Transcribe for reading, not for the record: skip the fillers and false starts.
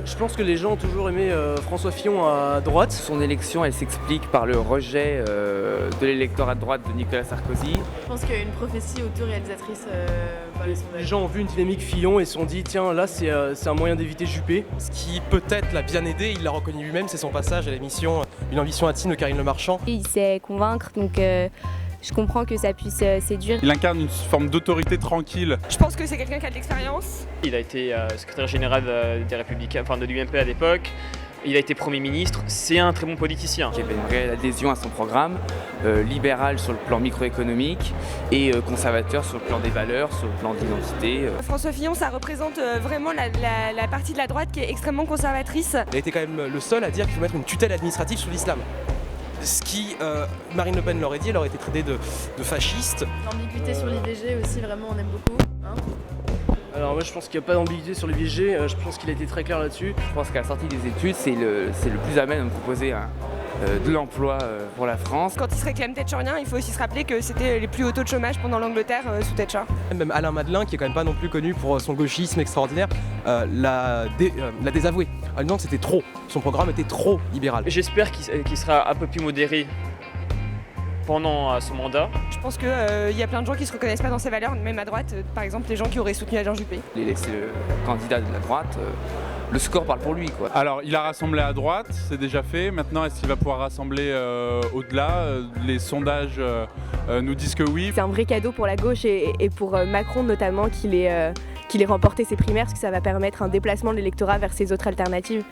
Je pense que les gens ont toujours aimé François Fillon à droite. Son élection, elle s'explique par le rejet de l'électorat de droite de Nicolas Sarkozy. Je pense qu'il y a une prophétie auto-réalisatrice par les sondages. Les gens ont vu une dynamique Fillon et se sont dit tiens là c'est un moyen d'éviter Juppé. Ce qui peut-être l'a bien aidé, il l'a reconnu lui-même, c'est son passage à l'émission Une ambition intime de Karine Le Marchand. Il sait convaincre, donc je comprends que ça puisse séduire. Il incarne une forme d'autorité tranquille. Je pense que c'est quelqu'un qui a de l'expérience. Il a été secrétaire général des Républicains, enfin de l'UMP à l'époque. Il a été Premier ministre, c'est un très bon politicien. Il y avait une réelle adhésion à son programme, libéral sur le plan microéconomique et conservateur sur le plan des valeurs, sur le plan d'identité. François Fillon, ça représente vraiment la partie de la droite qui est extrêmement conservatrice. Il a été quand même le seul à dire qu'il faut mettre une tutelle administrative sur l'islam. Ce qui, Marine Le Pen l'aurait dit, elle aurait été traitée de fasciste. L'ambiguïté sur l'IVG aussi, vraiment, on aime beaucoup. Hein. Alors moi je pense qu'il n'y a pas d'ambiguïté sur l'IVG, je pense qu'il a été très clair là-dessus. Je pense qu'à la sortie des études, c'est le plus à même de proposer de l'emploi pour la France. Quand il se réclame thatcherien, il faut aussi se rappeler que c'était les plus hauts taux de chômage pendant l'Angleterre sous Thatcher. Même Alain Madelin, qui est quand même pas non plus connu pour son gauchisme extraordinaire, l'a désavoué. En disant que c'était trop, son programme était trop libéral. J'espère qu'il sera un peu plus modéré pendant son mandat. Je pense qu'il y a plein de gens qui se reconnaissent pas dans ses valeurs, même à droite, par exemple les gens qui auraient soutenu Alain Juppé. C'est le candidat de la droite, le score parle pour lui, quoi. Alors, il a rassemblé à droite, c'est déjà fait. Maintenant, est-ce qu'il va pouvoir rassembler au-delà? Les sondages nous disent que oui. C'est un vrai cadeau pour la gauche et pour Macron notamment qu'il ait remporté ses primaires, parce que ça va permettre un déplacement de l'électorat vers ses autres alternatives.